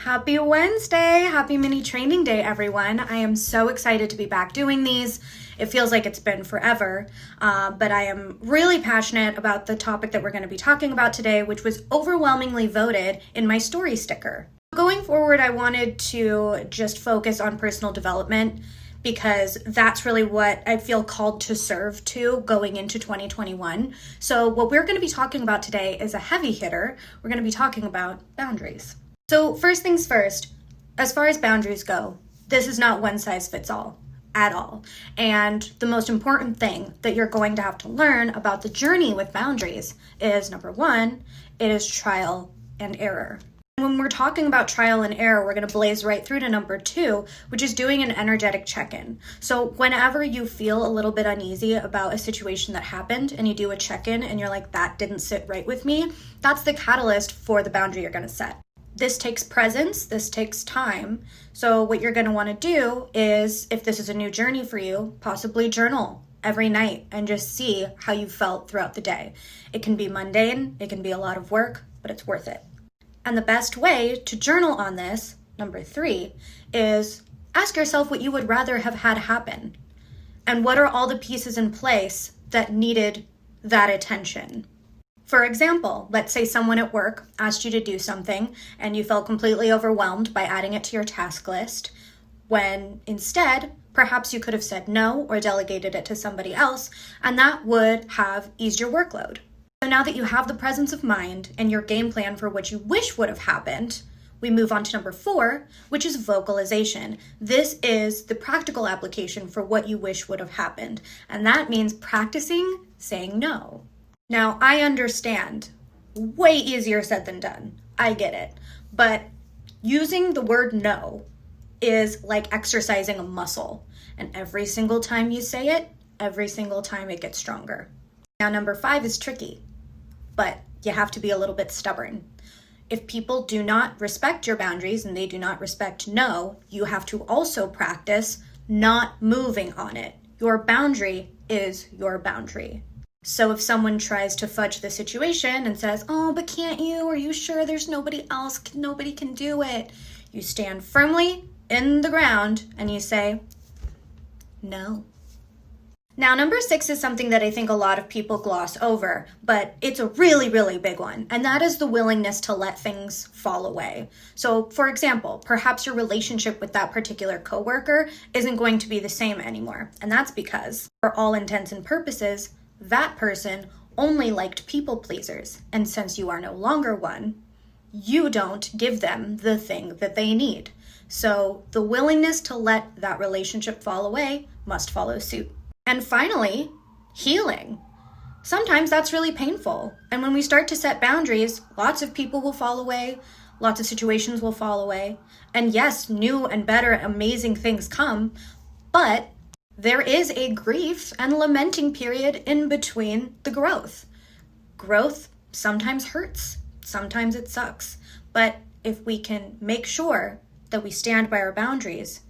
Happy Wednesday! Happy mini training day, everyone. I am so excited to be back doing these. It feels like it's been forever, but I am really passionate about the topic that we're going to be talking about today, which was overwhelmingly voted in my story sticker. Going forward, I wanted to just focus on personal development because that's really what I feel called to serve to going into 2021. So what we're going to be talking about today is a heavy hitter. We're going to be talking about boundaries. So first things first, as far as boundaries go, this is not one size fits all at all. And the most important thing that you're going to have to learn about the journey with boundaries is, number one, it is trial and error. When we're talking about trial and error, we're going to blaze right through to number two, which is doing an energetic check-in. So whenever you feel a little bit uneasy about a situation that happened and you do a check-in and you're like, that didn't sit right with me, that's the catalyst for the boundary you're going to set. This takes presence, this takes time. So what you're going to want to do is, if this is a new journey for you, possibly journal every night and just see how you felt throughout the day. It can be mundane, it can be a lot of work, but it's worth it. And the best way to journal on this, number three, is ask yourself what you would rather have had happen. And what are all the pieces in place that needed that attention? For example, let's say someone at work asked you to do something and you felt completely overwhelmed by adding it to your task list, when instead, perhaps you could have said no or delegated it to somebody else, and that would have eased your workload. So now that you have the presence of mind and your game plan for what you wish would have happened, we move on to number four, which is vocalization. This is the practical application for what you wish would have happened, and that means practicing saying no. Now, I understand, way easier said than done. I get it. But using the word no is like exercising a muscle. And every single time you say it, every single time it gets stronger. Now, number five is tricky, but you have to be a little bit stubborn. If people do not respect your boundaries and they do not respect no, you have to also practice not moving on it. Your boundary is your boundary. So if someone tries to fudge the situation and says, oh, but can't you? Are you sure there's nobody else? Nobody can do it. You stand firmly in the ground and you say, no. Now, number six is something that I think a lot of people gloss over, but it's a really, really big one. And that is the willingness to let things fall away. So for example, perhaps your relationship with that particular coworker isn't going to be the same anymore. And that's because, for all intents and purposes, that person only liked people pleasers. And since you are no longer one, you don't give them the thing that they need. So the willingness to let that relationship fall away must follow suit. And finally, healing. Sometimes that's really painful. And when we start to set boundaries, lots of people will fall away, lots of situations will fall away. And yes, new and better, amazing things come, but there is a grief and lamenting period in between the growth. Growth sometimes hurts, sometimes it sucks. But if we can make sure that we stand by our boundaries,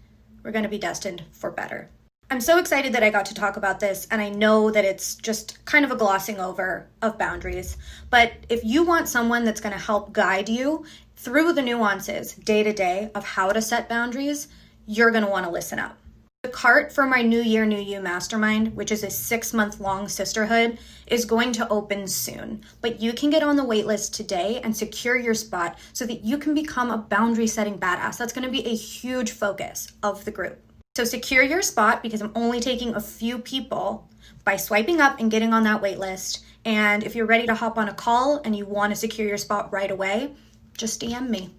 we're going to be destined for better. I'm so excited that I got to talk about this, and I know that it's just kind of a glossing over of boundaries. But if you want someone that's going to help guide you through the nuances day to day of how to set boundaries, you're going to want to listen up. The cart for my New Year, New You mastermind, which is a 6-month-long sisterhood, is going to open soon. But you can get on the waitlist today and secure your spot so that you can become a boundary-setting badass. That's going to be a huge focus of the group. So secure your spot, because I'm only taking a few people, by swiping up and getting on that waitlist. And if you're ready to hop on a call and you want to secure your spot right away, just DM me.